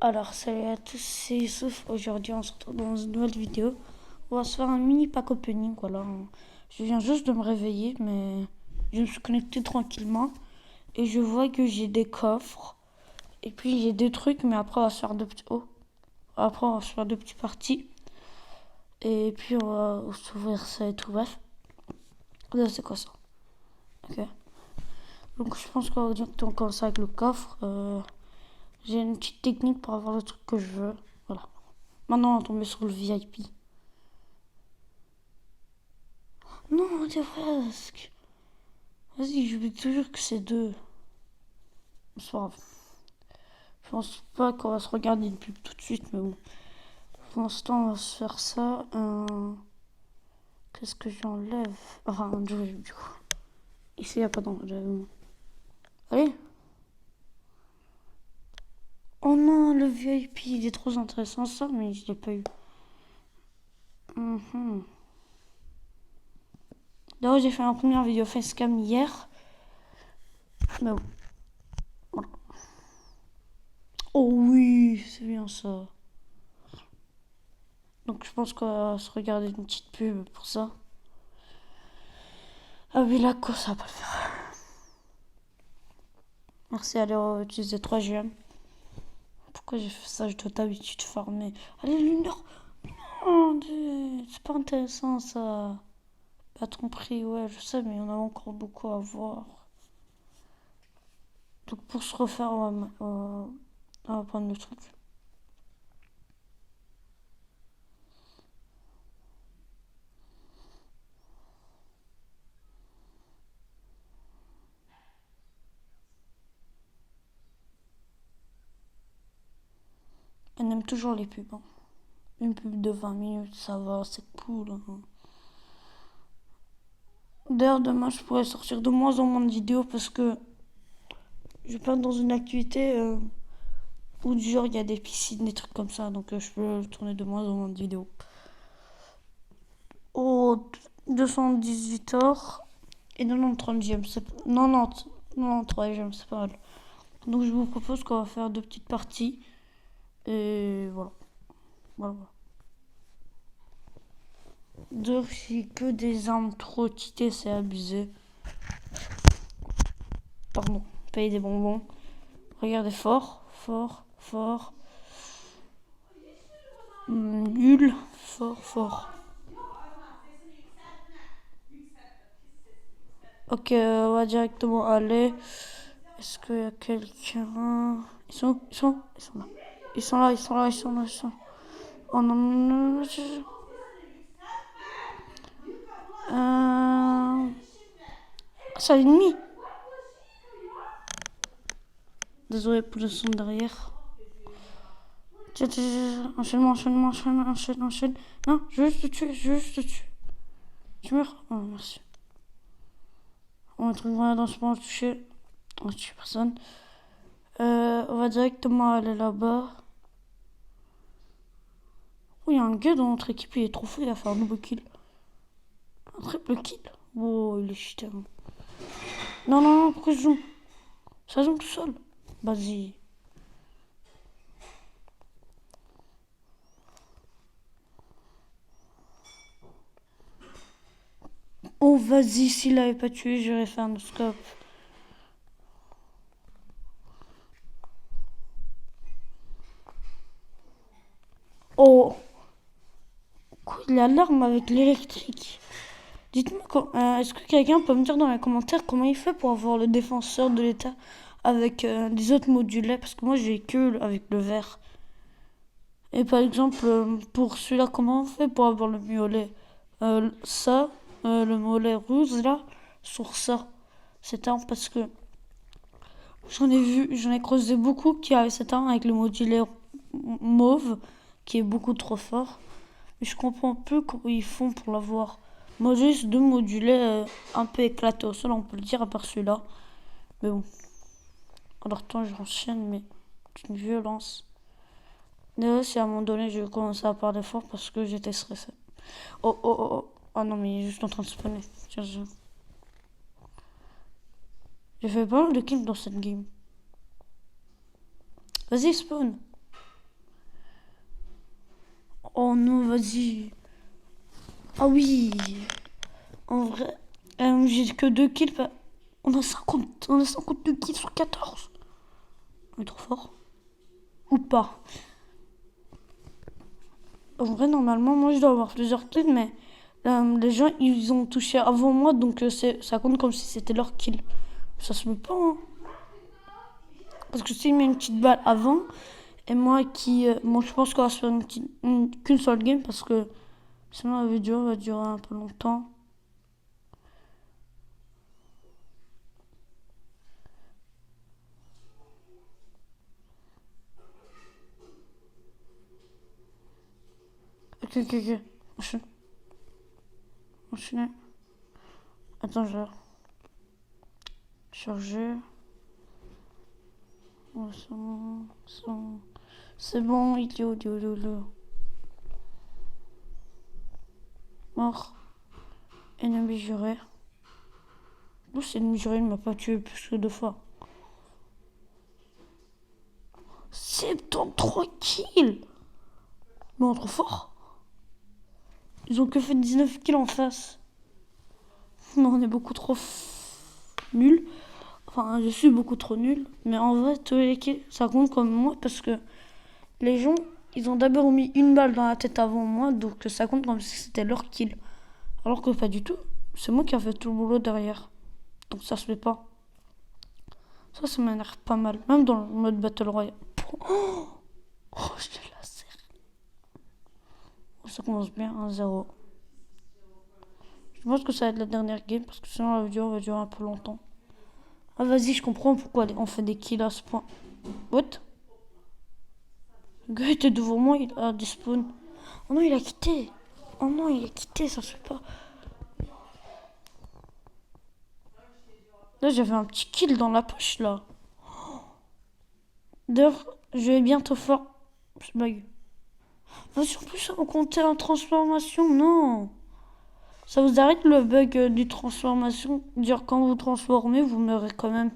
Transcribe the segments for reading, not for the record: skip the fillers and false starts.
Alors, salut à tous, c'est Youssouf. Aujourd'hui, on se retrouve dans une nouvelle vidéo. On va se faire un mini pack opening. Voilà, je viens juste de me réveiller, mais je me suis connecté tranquillement. Et je vois que j'ai des coffres. Et puis, j'ai des trucs, mais après, on va se faire deux petits. Oh, après, on va se faire deux petites parties. Et puis, on va s'ouvrir ça et tout. Bref, là, c'est quoi ça? Ok. Donc, je pense qu'on va directement commencer avec le coffre. J'ai une petite technique pour avoir le truc que je veux. Voilà. Maintenant, on va tomber sur le VIP. Non, t'es presque. Vas-y, j'oublie toujours que c'est deux. C'est pas grave. Je pense pas qu'on va se regarder une pub tout de suite, mais bon. Pour l'instant, on va se faire ça. Qu'est-ce que j'enlève? Enfin, du coup. Ici, il n'y a pas d'enlèvement. Allez. Oh non, le VIP, il est trop intéressant ça, mais je l'ai pas eu. D'ailleurs, j'ai fait une première vidéo facecam hier. Mais bon. Voilà. Oh oui, c'est bien ça. Donc je pense qu'on va se regarder une petite pub pour ça. Ah oui, la course, ça va pas le faire. Merci, allez, on va utiliser 3 GM. Pourquoi j'ai fait ça? Je dois d'habitude farmer. Allez, Lunar. Oh, c'est pas intéressant ça. Pas ton prix, ouais, je sais, mais on a encore beaucoup à voir. Donc pour se refaire, on va prendre le truc. On aime toujours les pubs. Hein. Une pub de 20 minutes, ça va, c'est cool. Hein. D'ailleurs, demain, je pourrais sortir de moins en moins de vidéos parce que je vais pas dans une activité où du genre il y a des piscines, des trucs comme ça. Donc je peux tourner de moins en moins de vidéos. Oh, 218 heures et 93 gemmes. 93 gemmes, c'est pas mal. Donc je vous propose qu'on va faire deux petites parties. Et voilà. Voilà. Donc c'est que des armes trop cheatées, c'est abusé. Pardon, payer des bonbons. Regardez fort, fort, fort. Nul, fort, fort. Ok, on va directement aller. Est-ce qu'il y a quelqu'un? Ils sont où? Ils sont où? Ils sont là. Ils sont là, ils sont là, ils sont là, ils sont là. Oh non, non, non, c'est l'ennemi. Désolé pour le son derrière. Tiens, enchaînement, enchaînement, enchaînement, enchaîne, enchaîne. Non, je veux juste te tuer, je veux juste te tuer. Tu meurs? Oh, merci. On va trouver dans ce moment touché. On tue personne. On va directement aller là-bas. Oh, il y a un gars dans notre équipe, il est trop fou, il a fait un nouveau kill. Un triple kill. Oh, il est cheaté. Non, non, non, pourquoi je joue? Ça joue tout seul. Vas-y. Oh, vas-y, s'il l'avait pas tué, j'aurais fait un scope. Oh, quoi, il a l'arme avec l'électrique. Dites-moi, est-ce que quelqu'un peut me dire dans les commentaires comment il fait pour avoir le défenseur de l'état avec des autres modulets? Parce que moi, j'ai que avec le vert. Et par exemple, pour celui-là, comment on fait pour avoir le violet? Ça, le mollet rouge là, sur ça. C'est un parce que j'en ai creusé beaucoup qui avaient cette arme avec le modulaire mauve qui est beaucoup trop fort. Mais je comprends peu comment ils font pour l'avoir. Moi j'ai juste deux modulets un peu éclatés au sol, on peut le dire, à part celui-là. Mais bon. Alors attends, j'enchaîne, mais c'est une violence. D'ailleurs, si à un moment donné je vais commencer à parler fort parce que j'étais stressée. Oh oh oh oh. Ah non, mais il est juste en train de spawner. Tiens, j'ai fait pas mal de kills dans cette game. Vas-y, spawn. Oh non, vas-y. Ah oui. En vrai, j'ai que 2 kills. On a 52 kills sur 14. On est trop fort. Ou pas. En vrai, normalement, moi, je dois avoir plusieurs kills, mais les gens, ils ont touché avant moi, donc ça compte comme si c'était leur kill. Ça se peut pas, hein. Parce que s'il met une petite balle avant, et moi moi, je pense qu'on va se faire qu'une seule game, parce que sinon la vidéo va durer un peu longtemps. Ok, ok, ok. Enchaîne. Enchaîne. Attends, je vais charger. Ouais, c'est bon, c'est bon. C'est bon, idiot, idiot, idiot, idiot. Mort. Ennemi juré. D'où c'est ennemi juré, il m'a pas tué plus que 2 fois. 73 kills. Mais trop fort. Ils ont que fait 19 kills en face. Non, on est beaucoup trop nul. Enfin, je suis beaucoup trop nul. Mais en vrai, tous les kills, ça compte comme moi parce que les gens, ils ont d'abord mis une balle dans la tête avant moi. Donc ça compte comme si c'était leur kill. Alors que pas du tout. C'est moi qui a fait tout le boulot derrière. Donc ça se fait pas. Ça m'énerve pas mal. Même dans le mode Battle Royale. Oh, j'ai la serre. Ça commence bien, 1-0. Je pense que ça va être la dernière game parce que sinon la vidéo va durer un peu longtemps. Ah vas-y, je comprends pourquoi on fait des kills à ce point. What? Le gars était devant moi, il a despawn. Oh non, il a quitté. Oh non, il a quitté, ça se fait pas. Là, j'avais un petit kill dans la poche, là. D'ailleurs, je vais bientôt faire... Je bug. Vas-y, en plus, on comptait en transformation, non. Ça vous arrête le bug du transformation? Dire quand vous transformez, vous meurez quand même.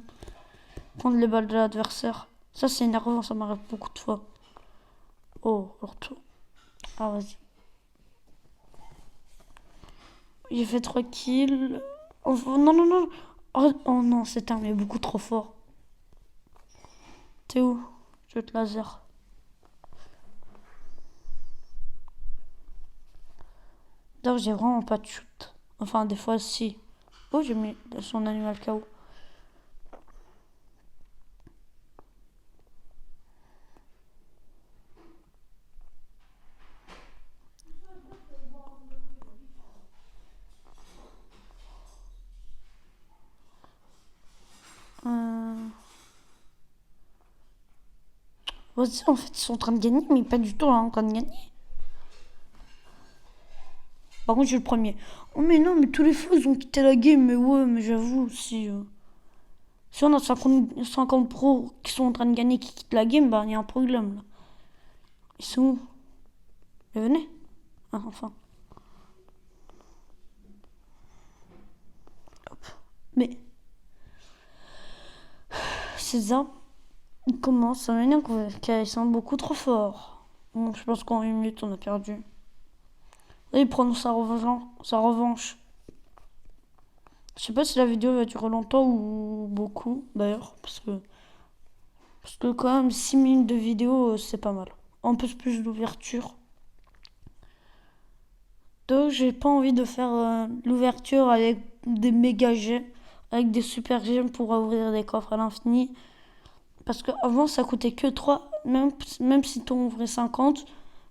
Prendre les balles de l'adversaire. Ça, c'est énervant, ça m'arrive beaucoup de fois. Oh, alors tout. Ah, vas-y. J'ai fait 3 kills. Oh, non, non, non. Oh non, c'est un mais beaucoup trop fort. T'es où? Je vais te laser. D'ailleurs, j'ai vraiment pas de shoot. Enfin, des fois, si. Oh, j'ai mis son animal KO. Vas-y, en fait, ils sont en train de gagner, mais pas du tout là, en train de gagner. Par contre, je suis le premier. Oh, mais non, mais tous les fois, ils ont quitté la game. Mais ouais, mais j'avoue, si on a 50 pros qui sont en train de gagner, qui quittent la game, bah, il y a un problème là. Ils sont où? Mais venez. Ah, enfin. Hop. Mais. Ces armes, ils commencent à m'énerver qu'ils sont beaucoup trop forts. Bon, je pense qu'en 1 minute, on a perdu. Là, il prend sa revanche. Je sais pas si la vidéo va durer longtemps ou beaucoup, d'ailleurs, parce que quand même 6 minutes de vidéo, c'est pas mal. En plus d'ouverture. Donc j'ai pas envie de faire l'ouverture avec des méga gemmes, avec des super gemmes pour ouvrir des coffres à l'infini. Parce qu'avant ça coûtait que 3, même si t'en ouvrais 50.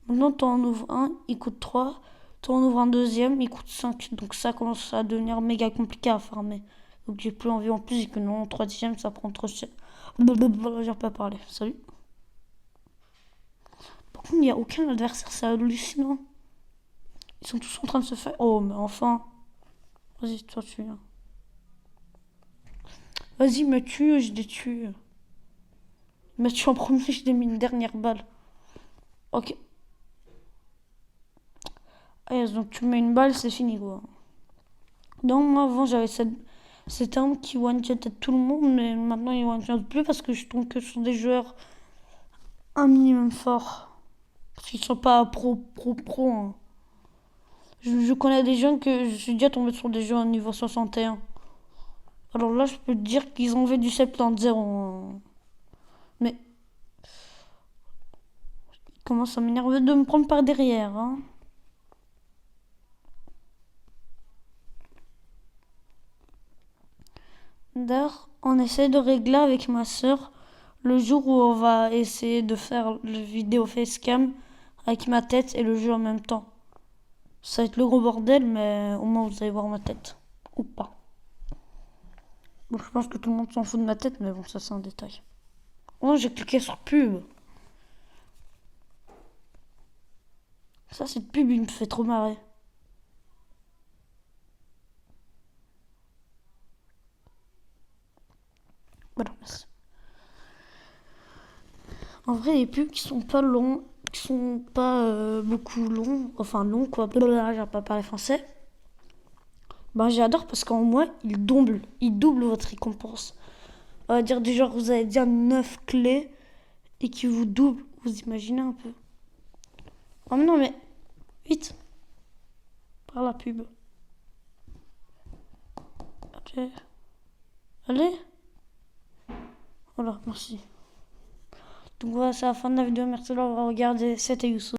Maintenant t'en ouvres un, il coûte 3. T'en ouvres un deuxième, il coûte 5. Donc ça commence à devenir méga compliqué à farmer. Donc j'ai plus envie en plus que non, 3 dixièmes ça prend trop cher. J'ai pas parlé, salut. Par contre il n'y a aucun adversaire, c'est hallucinant. Ils sont tous en train de se faire... Oh mais enfin. Vas-y, toi tu viens. Vas-y, me tue, je les tue. Me tue en premier, je lui mis une dernière balle. Ok. Ah, donc tu mets une balle, c'est fini quoi. Donc moi avant j'avais cette arme qui one-shot tout le monde, mais maintenant il one-shot plus parce que je tombe que sur des joueurs un minimum forts. Parce Ils sont pas pro, hein. Je connais des gens que je suis déjà tombé sur des jeux au niveau 61. Alors là, je peux te dire qu'ils ont fait du 70, hein. Mais ils commencent à m'énerver de me prendre par derrière, hein. D'ailleurs, on essaie de régler avec ma soeur le jour où on va essayer de faire le vidéo facecam avec ma tête et le jeu en même temps. Ça va être le gros bordel, mais au moins vous allez voir ma tête. Ou pas. Bon, je pense que tout le monde s'en fout de ma tête, mais bon, ça c'est un détail. Oh, j'ai cliqué sur pub. Ça, cette pub, il me fait trop marrer. Voilà, merci. En vrai, les pubs qui sont pas longs, qui sont pas beaucoup longs, enfin longs quoi, blablabla, j'ai pas parlé français. Ben j'adore parce qu'en moins, il double votre récompense. On va dire du genre, vous avez déjà 9 clés et qui vous double, vous imaginez un peu. Oh mais non mais, vite, par la pub. Ok. Allez. Voilà, merci. Donc voilà, c'est la fin de la vidéo, merci d'avoir regardé, c'était Youssou.